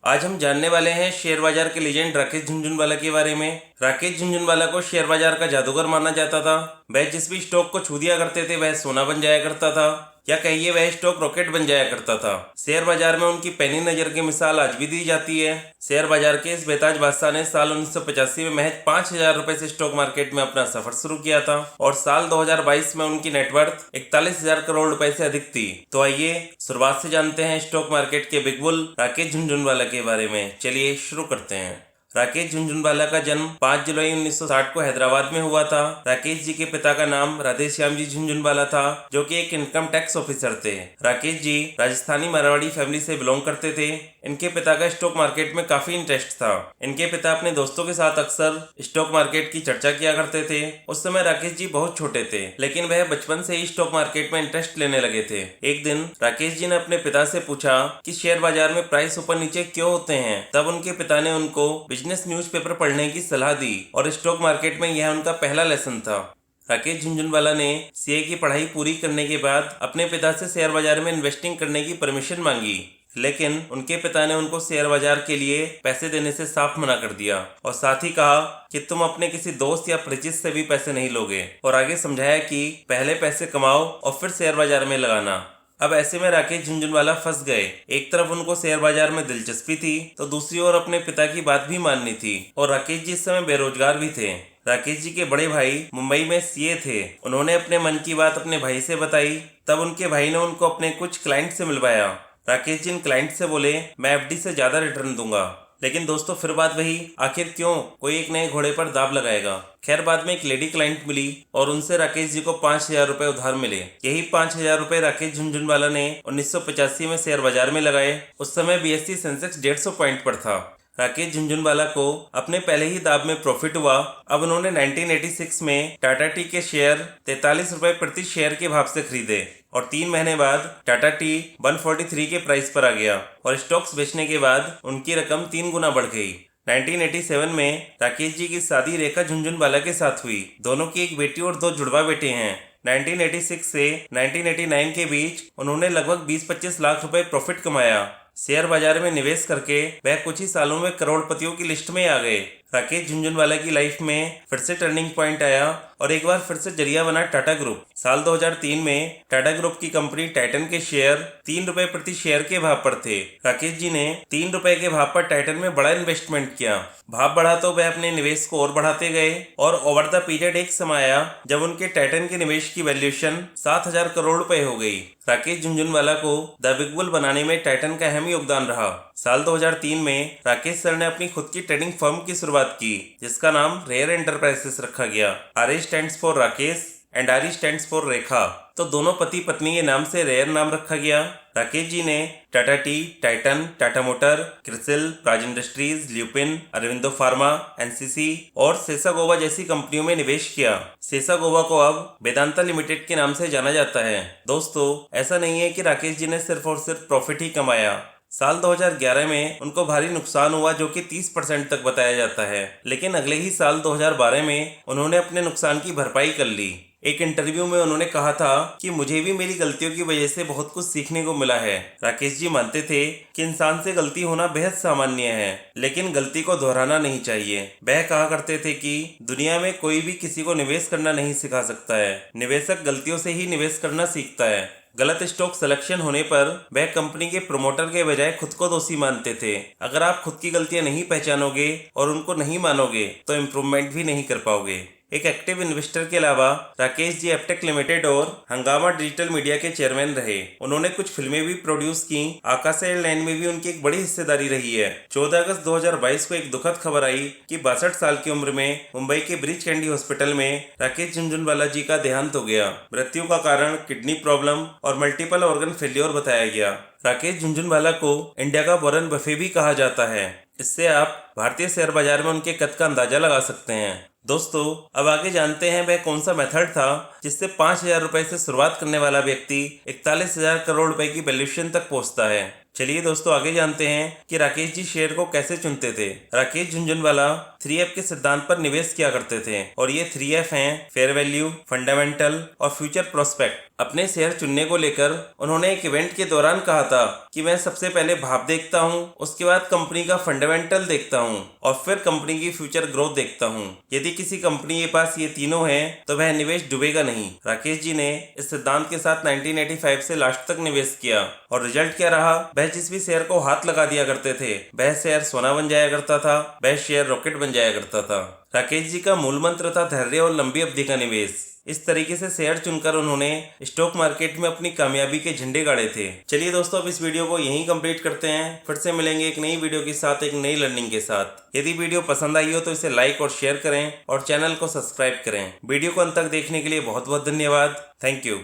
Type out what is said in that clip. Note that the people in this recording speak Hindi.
आज हम जानने वाले हैं शेयर बाजार के लीजेंड राकेश झुनझुनवाला के बारे में। राकेश झुनझुनवाला को शेयर बाजार का जादूगर माना जाता था। वह जिस भी स्टॉक को छू दिया करते थे वह सोना बन जाया करता था, या कहिए वह स्टॉक रॉकेट बन जाया करता था। शेयर बाजार में उनकी पैनी नजर की मिसाल आज भी दी जाती है। शेयर बाजार के इस बेताज बादशाह ने साल 1985 में महज 5,000 रुपए से स्टॉक मार्केट में अपना सफर शुरू किया था और साल 2022 में उनकी नेटवर्थ 41,000 करोड़ रुपए से अधिक थी। तो आइए शुरुआत से जानते हैं स्टॉक मार्केट के बिग बुल राकेश झुनझुनवाला के बारे में। चलिए शुरू करते हैं। राकेश झुनझुनवाला का जन्म 5 जुलाई 1960 को हैदराबाद में हुआ था। राकेश जी के पिता का नाम राधेश्याम जी झुनझुनवाला था, जो कि एक इनकम टैक्स ऑफिसर थे। राकेश जी राजस्थानी मारवाड़ी फैमिली से बिलोंग करते थे। इनके पिता का स्टॉक मार्केट में काफी इंटरेस्ट था। इनके पिता अपने दोस्तों के साथ अक्सर स्टॉक मार्केट की चर्चा किया करते थे। उस समय राकेश जी बहुत छोटे थे, लेकिन वह बचपन से ही स्टॉक मार्केट में इंटरेस्ट लेने लगे थे। एक दिन राकेश जी ने अपने पिता से पूछा कि शेयर बाजार में प्राइस ऊपर नीचे क्यों होते हैं। तब उनके पिता ने उनको बिजनेस न्यूज़पेपर पढ़ने की सलाह दी और स्टॉक मार्केट में यह उनका पहला लेसन था। राकेश झुनझुनवाला ने सीए की पढ़ाई पूरी करने के बाद अपने पिता से शेयर बाजार में इन्वेस्टिंग करने की परमिशन मांगी, लेकिन उनके पिता ने उनको शेयर बाजार के लिए पैसे देने से साफ मना कर दिया और साथ ही कहा कि तुम अपने किसी दोस्त या परिचित से भी पैसे नहीं लोगे, और आगे समझाया कि पहले पैसे कमाओ और फिर शेयर बाजार में लगाना। अब ऐसे में राकेश झुनझुनवाला फंस गए। एक तरफ उनको शेयर बाजार में दिलचस्पी थी तो दूसरी ओर अपने पिता की बात भी माननी थी, और राकेश जी इस समय बेरोजगार भी थे। राकेश जी के बड़े भाई मुंबई में सीए थे। उन्होंने अपने मन की बात अपने भाई से बताई। तब उनके भाई ने उनको अपने कुछ क्लाइंट से मिलवाया। राकेश जी इन क्लाइंट से बोले, मैं एफडी से ज्यादा रिटर्न दूंगा। लेकिन दोस्तों फिर बात वही, आखिर क्यों कोई एक नए घोड़े पर दाव लगाएगा। खैर बाद में एक लेडी क्लाइंट मिली और उनसे राकेश जी को 5,000 रुपए उधार मिले। यही 5,000 रुपए राकेश झुनझुनवाला ने 1985 में शेयर बाजार में लगाए। उस समय बीएसई सेंसेक्स 150 पॉइंट पर था। राकेश झुनझुनवाला को अपने पहले ही दाव में प्रॉफिट हुआ। अब उन्होंने 1986 में टाटा टी के शेयर 43 रुपए प्रति शेयर के भाव से खरीदे और 3 महीने बाद टाटा टी 143 के प्राइस पर आ गया और स्टॉक्स बेचने के बाद उनकी रकम 3 गुना बढ़ गई। 1987 में राकेश जी की शादी रेखा झुनझुनवाला के साथ हुई। दोनों की एक बेटी और 2 जुड़वा बेटे हैं। 1986 से 1989 के बीच उन्होंने लगभग 20-25 लाख रुपए प्रॉफिट कमाया। शेयर बाजार में निवेश करके वह कुछ ही सालों में करोड़पतियों की लिस्ट में आ गए। राकेश झुनझुनवाला की लाइफ में फिर से टर्निंग पॉइंट आया और एक बार फिर से जरिया बना टाटा ग्रुप। साल 2003 में टाटा ग्रुप की कंपनी टाइटन के शेयर 3 रुपए प्रति शेयर के भाव पर थे। राकेश जी ने 3 रुपए के भाव पर टाइटन में बड़ा इन्वेस्टमेंट किया। भाव बढ़ा तो वह अपने निवेश को और बढ़ाते गए और ओवर द पीरियड एक समय आया जब उनके टाइटन के निवेश की वैल्यूएशन 7,000 करोड़ रुपए हो गई। राकेश झुनझुनवाला को द बिग बुल बनाने में टाइटन का अहम योगदान रहा। साल 2003 में राकेश सर ने अपनी खुद की ट्रेडिंग फर्म की शुरुआत की, जिसका नाम रेयर एंटरप्राइजेस रखा गया। R stands for Rakesh and R stands for Rekha, तो दोनों पति पत्नी के नाम से रेयर नाम रखा गया। राकेश जी ने Tata T, Titan, Tata motor, CRISIL, Praj industries, lupin, Aurobindo pharma, NCC और सेसागोवा जैसी कंपनियों में निवेश किया। सेसागोवा को अब वेदांता लिमिटेड के नाम से जाना जाता है। दोस्तों ऐसा नहीं है कि राकेश जी ने सिर्फ और सिर्फ प्रॉफिट ही कमाया। साल 2011 में उनको भारी नुकसान हुआ, जो कि 30% तक बताया जाता है, लेकिन अगले ही साल 2012 में उन्होंने अपने नुकसान की भरपाई कर ली। एक इंटरव्यू में उन्होंने कहा था कि मुझे भी मेरी गलतियों की वजह से बहुत कुछ सीखने को मिला है। राकेश जी मानते थे कि इंसान से गलती होना बेहद सामान्य है, लेकिन गलती को दोहराना नहीं चाहिए। वह कहा करते थे कि दुनिया में कोई भी किसी को निवेश करना नहीं सिखा सकता है, निवेशक गलतियों से ही निवेश करना सीखता है। गलत स्टॉक सिलेक्शन होने पर वह कंपनी के प्रमोटर के बजाय खुद को दोषी मानते थे। अगर आप खुद की गलतियां नहीं पहचानोगे और उनको नहीं मानोगे तो इम्प्रूवमेंट भी नहीं कर पाओगे। एक एक्टिव इन्वेस्टर के अलावा राकेश जी एप्टेक लिमिटेड और हंगामा डिजिटल मीडिया के चेयरमैन रहे। उन्होंने कुछ फिल्में भी प्रोड्यूस की। आकाश एयरलाइन में भी उनकी एक बड़ी हिस्सेदारी रही है। 14 अगस्त 2022 को एक दुखद खबर आई कि 62 साल की उम्र में मुंबई के ब्रीच कैंडी हॉस्पिटल में राकेश झुनझुनवाला जी का देहांत हो गया। मृत्यु का कारण किडनी प्रॉब्लम और मल्टीपल ऑर्गन फेल्योर बताया गया। राकेश झुनझुनवाला को इंडिया का वॉरेन बफे भी कहा जाता है। इससे आप भारतीय शेयर बाजार में उनके कद का अंदाजा लगा सकते हैं। दोस्तों अब आगे जानते हैं वह कौन सा मेथड था जिससे 5,000 रुपए से शुरुआत करने वाला व्यक्ति 41,000 करोड़ रुपए की वैल्यूएशन तक पहुंचता है। चलिए दोस्तों आगे जानते हैं कि राकेश जी शेयर को कैसे चुनते थे। राकेश झुनझुनवाला 3F के सिद्धांत पर निवेश किया करते थे और ये 3F हैं फेयर वैल्यू, फंडामेंटल और फ्यूचर प्रोस्पेक्ट। अपने शेयर चुनने को लेकर उन्होंने एक इवेंट के दौरान कहा था कि मैं सबसे पहले भाव देखता हूं, उसके बाद कंपनी का फंडामेंटल देखता हूं और फिर कंपनी की फ्यूचर ग्रोथ देखता हूं। यदि किसी कंपनी के पास ये तीनों हैं तो वह निवेश डूबेगा नहीं। राकेश जी ने इस सिद्धांत के साथ 1985 से लास्ट तक निवेश किया और रिजल्ट क्या रहा, वह जिस भी शेयर को हाथ लगा दिया करते थे वह शेयर सोना बन जाया करता था, वह शेयर रॉकेट बन जाया करता था। राकेश जी का मूल मंत्र था धैर्य और लंबी अवधि का निवेश। इस तरीके से शेयर चुनकर उन्होंने स्टॉक मार्केट में अपनी कामयाबी के झंडे गाड़े थे। चलिए दोस्तों अब इस वीडियो को यहीं कंप्लीट करते हैं, फिर से मिलेंगे एक नई वीडियो के साथ, एक नई लर्निंग के साथ। यदि वीडियो पसंद आई हो तो इसे लाइक और शेयर करें और चैनल को सब्सक्राइब करें। वीडियो को अंत तक देखने के लिए बहुत बहुत धन्यवाद। Thank you.